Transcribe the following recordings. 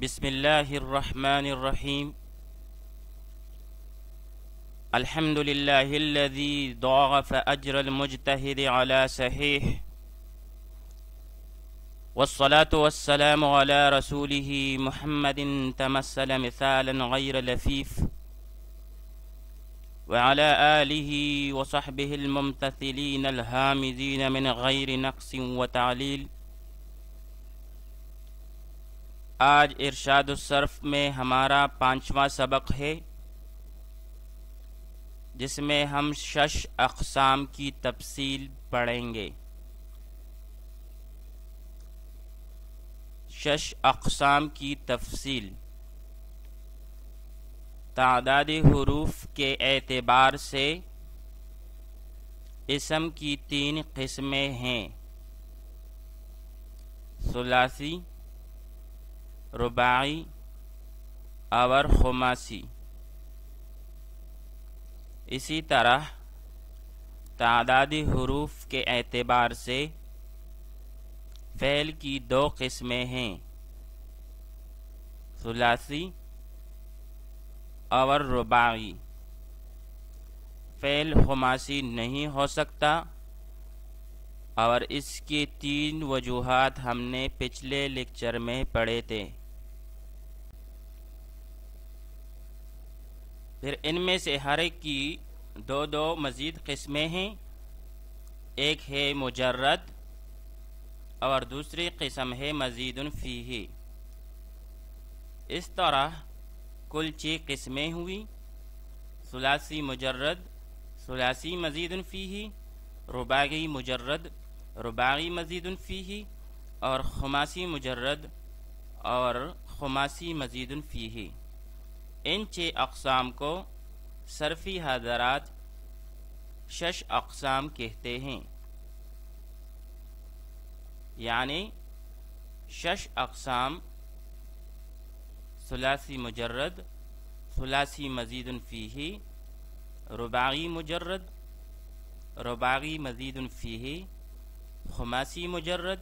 بسم اللہ الرحمن الرحیم الحمد للہ الذی ضاعف اجر المجتہد علی صحیح والصلاة والسلام علی رسولہ محمد تمثل مثالا غیر لفیف وعلى آلہ وصحبہ الممتثلین الحامدین من غیر نقص وتعلیل۔ آج ارشاد الصرف میں ہمارا 5واں سبق ہے، جس میں ہم 6 اقسام کی تفصیل پڑھیں گے۔ 6 اقسام کی تفصیل۔ تعداد حروف کے اعتبار سے اسم کی 3 قسمیں ہیں: ثلاثی، رباعی اور خماسی۔ اسی طرح تعداد حروف کے اعتبار سے فعل کی 2 قسمیں ہیں: ثلاثی اور رباعی۔ فعل خماسی نہیں ہو سکتا، اور اس کی 3 وجوہات ہم نے پچھلے لیکچر میں پڑھے تھے۔ پھر ان میں سے ہر ایک کی 2 مزید قسمیں ہیں، ایک ہے مجرد اور دوسری قسم ہے مزید فیہ۔ اس طرح کل 6 قسمیں ہوئی: ثلاثی مجرد، ثلاثی مزید فیہ، رباعی مجرد، رباعی مزید فیہ، اور خماسی مجرد اور خماسی مزید فیہ۔ ان 6 اقسام کو صرفی حضرات 6 اقسام کہتے ہیں، یعنی 6 اقسام: ثلاثی مجرد، ثلاثی مزید فیہ، رباعی مجرد، رباعی مزید فیہ، خماسی مجرد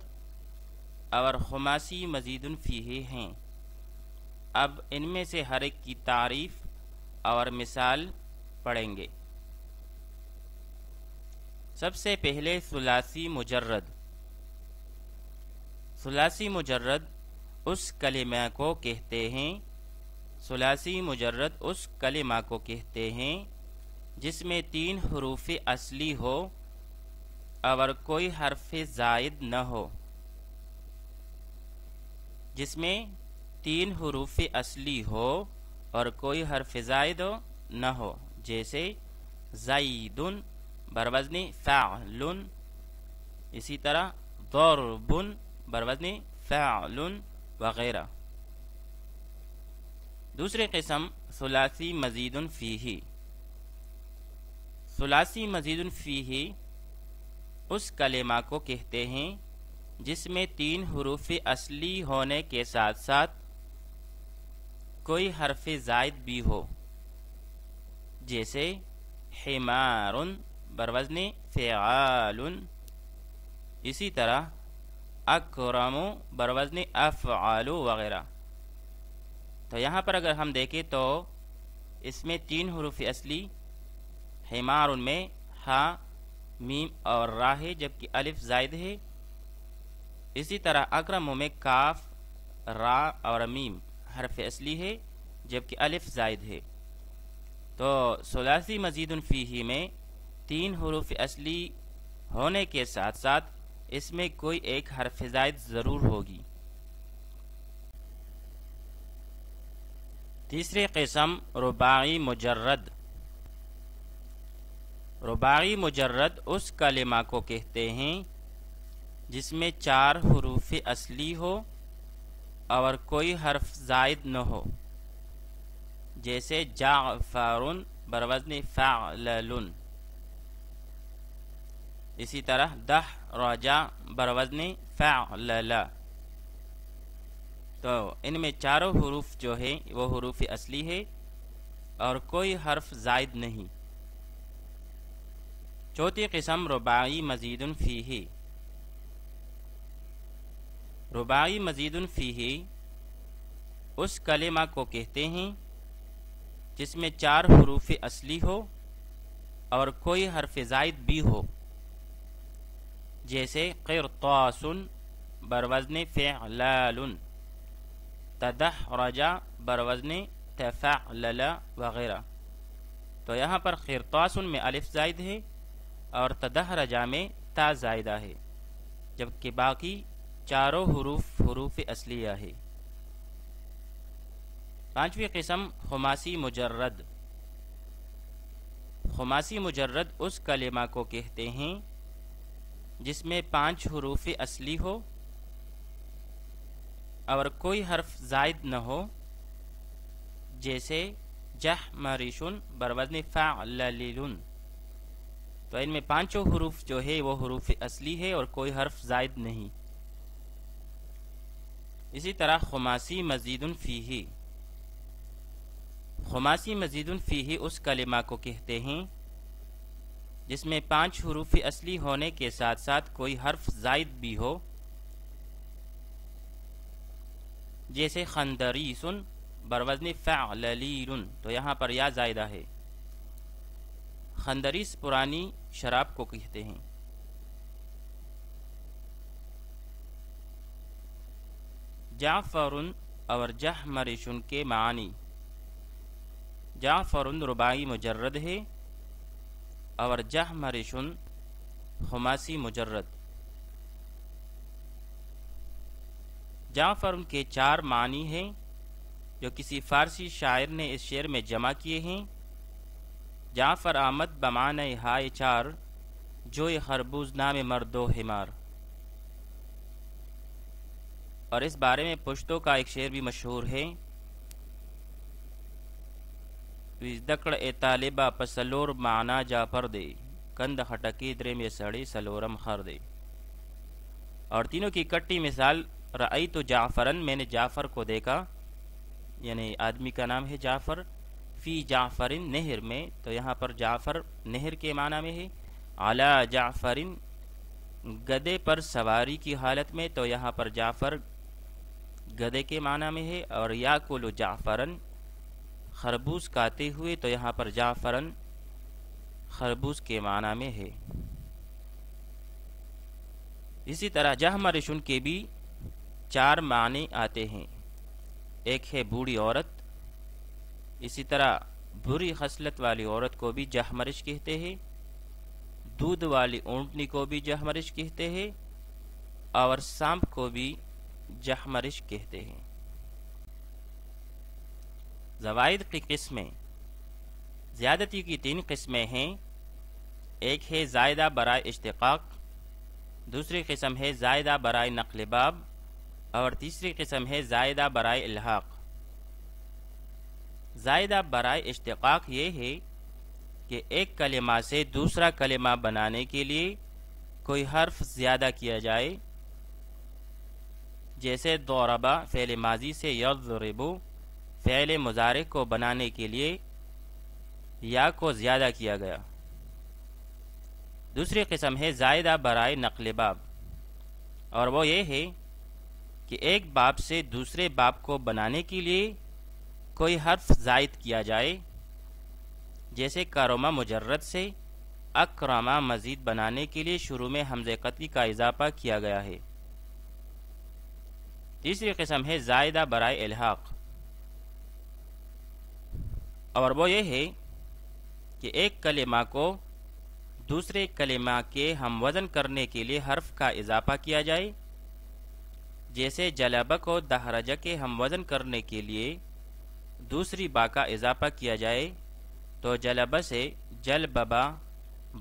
اور خماسی مزید فیہ ہیں۔ اب ان میں سے ہر ایک کی تعریف اور مثال پڑھیں گے۔ سب سے پہلے ثلاثی مجرد۔ ثلاثی مجرد اس کلمہ کو کہتے ہیں، ثلاثی مجرد اس کلمہ کو کہتے ہیں جس میں 3 حروف اصلی ہو اور کوئی حرف زائد نہ ہو۔ جس میں 3 حروف اصلی ہو اور کوئی حرف زائد نہ ہو، جیسے زید بروزن فعل، اسی طرح ضرب بروزن فعل وغیرہ۔ دوسری قسم ثلاثی مزید فیہ۔ ثلاثی مزید فیہ اس کلمہ کو کہتے ہیں جس میں 3 حروف اصلی ہونے کے ساتھ ساتھ کوئی حرف زائد بھی ہو، جیسے حمار بروزن فعال، اسی طرح اکرم بروزن افعال وغیرہ۔ تو یہاں پر اگر ہم دیکھیں تو اس میں 3 حروف اصلی، حمار میں ہا، میم اور را ہے، جبکہ الف زائد ہے۔ اسی طرح اکرم میں کاف، را اور میم حرف اصلی ہے، جبکہ الف زائد ہے۔ تو ثلاثی مزید فیہ میں 3 حروف اصلی ہونے کے ساتھ ساتھ اس میں کوئی ایک حرف زائد ضرور ہوگی۔ تیسری قسم رباعی مجرد۔ رباعی مجرد اس کلمہ کو کہتے ہیں جس میں 4 حروف اصلی ہو اور کوئی حرف زائد نہ ہو، جیسے جعفر بروزن فعلل، اسی طرح دحرج بروزن فعلل۔ تو ان میں 4 حروف جو ہیں وہ حروف اصلی ہے اور کوئی حرف زائد نہیں۔ چوتھی قسم رباعی مزید فیہ۔ رباعی مزید فیہ اس کلمہ کو کہتے ہیں جس میں 4 حروف اصلی ہو اور کوئی حرف زائد بھی ہو، جیسے قرطاس بروزن فعلال، تدحرج بروزن تفعلل وغیرہ۔ تو یہاں پر قرطاس میں الف زائد ہے اور تدحرج میں تا زائدہ ہے، جبکہ باقی چاروں حروف اصلیہ ہے۔ 5ویں قسم خماسی مجرد۔ خماسی مجرد اس کلمہ کو کہتے ہیں جس میں 5 حروف اصلی ہو اور کوئی حرف زائد نہ ہو، جیسے جحمرشن بروزن فعللن۔ تو ان میں 5 حروف جو ہے وہ حروف اصلی ہے اور کوئی حرف زائد نہیں۔ اسی طرح خماسی مزید فیہ۔ خماسی مزید فیہ اس کلمہ کو کہتے ہیں جس میں 5 حروف اصلی ہونے کے ساتھ ساتھ کوئی حرف زائد بھی ہو، جیسے خندریسن بروزن فعللیل۔ تو یہاں پر یا زائدہ ہے۔ خندریس پرانی شراب کو کہتے ہیں۔ جعفر اور جحمرشن کے معنی۔ جعفر رباعی مجرد ہے اور جحمرشن خماسی مجرد۔ جعفر کے 4 معنی ہیں جو کسی فارسی شاعر نے اس شعر میں جمع کیے ہیں۔ جعفر آمد بمعنی ہائے 4، جو یہ خربوز نام مرد و حمار۔ اور اس بارے میں پشتو کا ایک شعر بھی مشہور ہے، وزدکڑ اے طالبہ پسلور معنا جعفر دے، کند خٹکی درے میں سڑی سلورم خر دے۔ اور تینوں کی کٹی مثال رأیت جعفرن، میں نے جعفر کو دیکھا، یعنی آدمی کا نام ہے جعفر، فی جعفرن نہر میں، تو یہاں پر جعفر نہر کے معنی میں ہے، علی جعفرن گدے پر سواری کی حالت میں، تو یہاں پر جعفر گدے کے معنی میں ہے، اور یاکل جعفرن خربوز کھاتے ہوئے، تو یہاں پر جعفرن خربوز کے معنی میں ہے۔ اسی طرح جحمرشن کے بھی 4 معنی آتے ہیں۔ ایک ہے بوڑھی عورت، اسی طرح بری خصلت والی عورت کو بھی جحمرش کہتے ہیں، دودھ والی اونٹنی کو بھی جحمرش کہتے ہیں، اور سانپ کو بھی جحمرش کہتے ہیں۔ زوائد کی قسمیں۔ زیادتی کی 3 قسمیں ہیں۔ ایک ہے زائدہ برائے اشتقاق، دوسری قسم ہے زائدہ برائے نقل باب، اور تیسری قسم ہے زائدہ برائے الحاق۔ زائدہ برائے اشتقاق یہ ہے کہ ایک کلمہ سے دوسرا کلمہ بنانے کے لیے کوئی حرف زیادہ کیا جائے، جیسے ضربہ فعل ماضی سے یضرب فعل مضارع کو بنانے کے لیے یا کو زیادہ کیا گیا۔ دوسری قسم ہے زائدہ برائے نقل باب، اور وہ یہ ہے کہ ایک باب سے دوسرے باب کو بنانے کے لیے کوئی حرف زائد کیا جائے، جیسے کرما مجرد سے اکرما مزید بنانے کے لیے شروع میں حمزہ قطعی کا اضافہ کیا گیا ہے۔ تیسری قسم ہے زائدہ برائے الحاق، اور وہ یہ ہے کہ ایک کلمہ کو دوسرے کلمہ کے ہم وزن کرنے کے لیے حرف کا اضافہ کیا جائے، جیسے جلبہ کو دہرجہ کے ہم وزن کرنے کے لیے دوسری با کا اضافہ کیا جائے تو جلبہ سے جلببا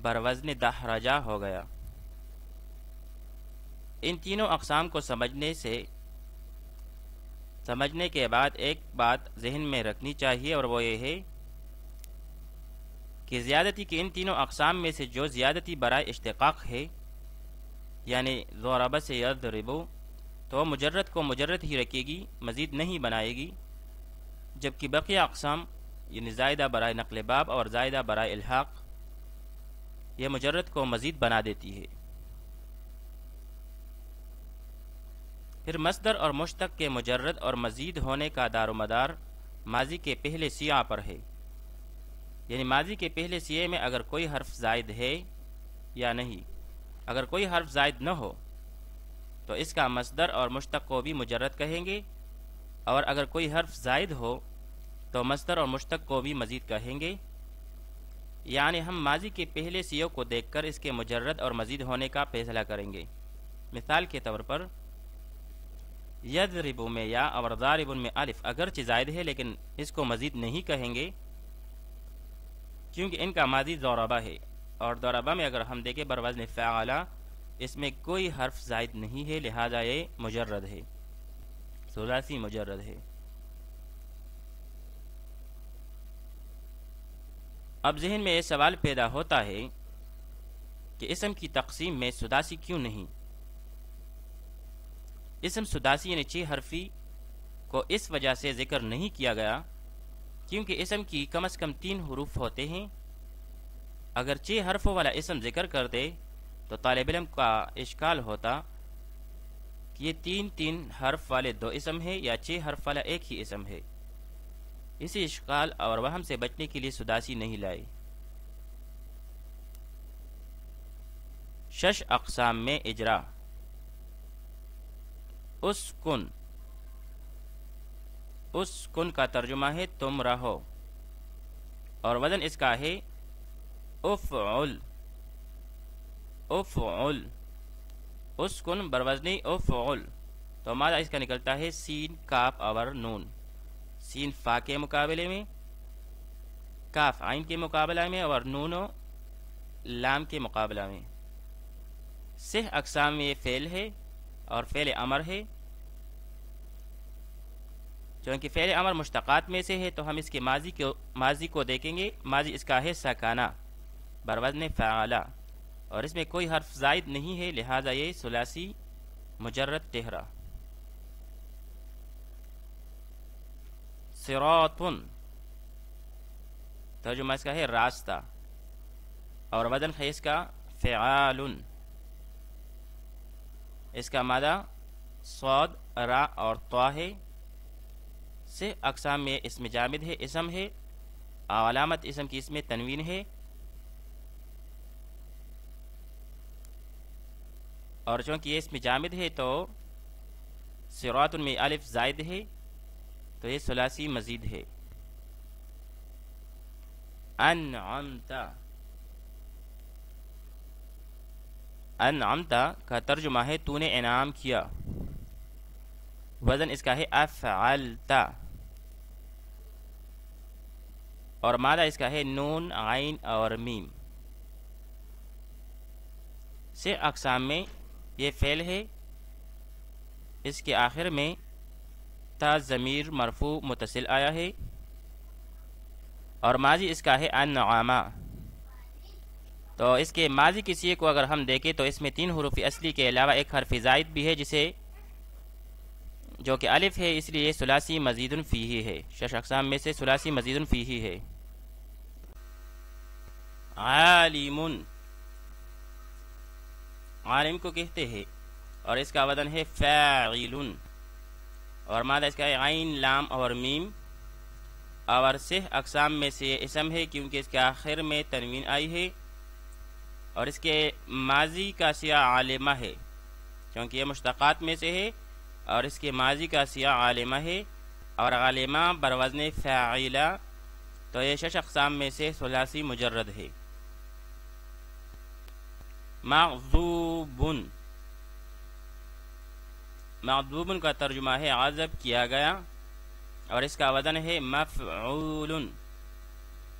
بروزن دہرجہ ہو گیا۔ ان تینوں اقسام کو سمجھنے کے بعد ایک بات ذہن میں رکھنی چاہیے، اور وہ یہ ہے کہ زیادتی کے ان تینوں اقسام میں سے جو زیادتی برائے اشتقاق ہے، یعنی ضربہ سے یضربو، تو وہ مجرد کو مجرد ہی رکھے گی، مزید نہیں بنائے گی، جبکہ بقیہ اقسام یعنی زائدہ برائے نقل باب اور زائدہ برائے الحاق یہ مجرد کو مزید بنا دیتی ہے۔ پھر مصدر اور مشتق کے مجرد اور مزید ہونے کا دار و مدار ماضی کے پہلے سیاق پر ہے، یعنی ماضی کے پہلے سیاق میں اگر کوئی حرف زائد ہے یا نہیں۔ اگر کوئی حرف زائد نہ ہو تو اس کا مصدر اور مشتق کو بھی مجرد کہیں گے، اور اگر کوئی حرف زائد ہو تو مصدر اور مشتق کو بھی مزید کہیں گے، یعنی ہم ماضی کے پہلے سیاق کو دیکھ کر اس کے مجرد اور مزید ہونے کا فیصلہ کریں گے۔ مثال کے طور پر یضرب میں یا اور ضارب میں الف اگرچہ زائد ہے لیکن اس کو مزید نہیں کہیں گے کیونکہ ان کا ماضی ضربہ ہے، اور ضربہ میں اگر ہم دیکھیں بروزن فعل اس میں کوئی حرف زائد نہیں ہے، لہذا یہ مجرد ہے، ثلاثی مجرد ہے۔ اب ذہن میں یہ سوال پیدا ہوتا ہے کہ اسم کی تقسیم میں سداسی کیوں نہیں؟ اسم سداسی یعنی 6 حرفی کو اس وجہ سے ذکر نہیں کیا گیا کیونکہ اسم کی کم از کم 3 حروف ہوتے ہیں۔ اگر 6 حرفوں والا اسم ذکر کر دے تو طالب علم کا اشکال ہوتا کہ یہ 3 حرف والے 2 اسم ہے یا 6 حرف والا ایک ہی اسم ہے۔ اسی اشکال اور وہم سے بچنے کے لیے سداسی نہیں لائے۔ 6 اقسام میں اجرا۔ اسکن کا ترجمہ ہے تم رہو، اور وزن اس کا ہے افعل۔ اسکن بروزنی افعل، تو ماذا اس کا نکلتا ہے سین کاف اور نون۔ سین فا کے مقابلے میں، کاف عین کے مقابلہ میں، اور نون و لام کے مقابلہ میں۔ 6 اقسام میں یہ فعل ہے اور فعل امر ہے۔ چونکہ فعل امر مشتقات میں سے ہے تو ہم اس کے ماضی کو دیکھیں گے۔ ماضی اس کا ہے سکانہ بروزن فعلا، اور اس میں کوئی حرف زائد نہیں ہے، لہذا یہ ثلاثی مجرد ٹہرا۔ صراط ترجمہ اس کا ہے راستہ، اور وزن ہے اس کا فعال۔ اس کا مادہ صاد را اور طا ہے۔ 6 اقسام میں اسم جامد ہے، اسم ہے، علامت اسم کی اس میں تنوین ہے، اور چونکہ یہ اسم جامد ہے تو صراط میں الف زائد ہے تو یہ ثلاثی مزید ہے۔ انعمت کا ترجمہ ہے تو نے انعام کیا، وزن اس کا ہے افعلت، اور مادہ اس کا ہے نون عین اور میم۔ 6 اقسام میں یہ فعل ہے، اس کے آخر میں تا ضمیر مرفوع متصل آیا ہے، اور ماضی اس کا ہے انعما۔ تو اس کے ماضی کی صیغہ کو اگر ہم دیکھیں تو اس میں 3 حروف اصلی کے علاوہ ایک حرف زائد بھی ہے جسے جو کہ الف ہے، اس لیے ثلاثی مزید فیہ ہے۔ 6 اقسام میں سے ثلاثی مزید فیہ ہے۔ عالم، عالم کو کہتے ہیں، اور اس کا وزن ہے فاعل، اور مادہ اس کا ہے عین لام اور میم، اور 6 اقسام میں سے یہ اسم ہے کیونکہ اس کے آخر میں تنوین آئی ہے، اور اس کے ماضی کا سیاق عالمہ ہے کیونکہ یہ مشتقات میں سے ہے، اور اس کے ماضی کا سیاق عالمہ ہے، اور عالمہ بروزن فاعلہ، تو یہ 6 اقسام میں سے ثلاثی مجرد ہے۔ مغضوب کا ترجمہ ہے غضب کیا گیا، اور اس کا وزن ہے مفعول،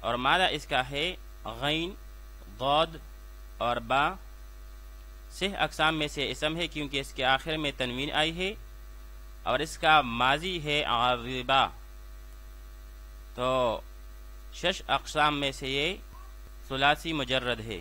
اور مادہ اس کا ہے غین ضاد اور با۔ 6 اقسام میں سے اسم ہے کیونکہ اس کے آخر میں تنوین آئی ہے، اور اس کا ماضی ہے غاضبہ، تو 6 اقسام میں سے یہ ثلاثی مجرد ہے۔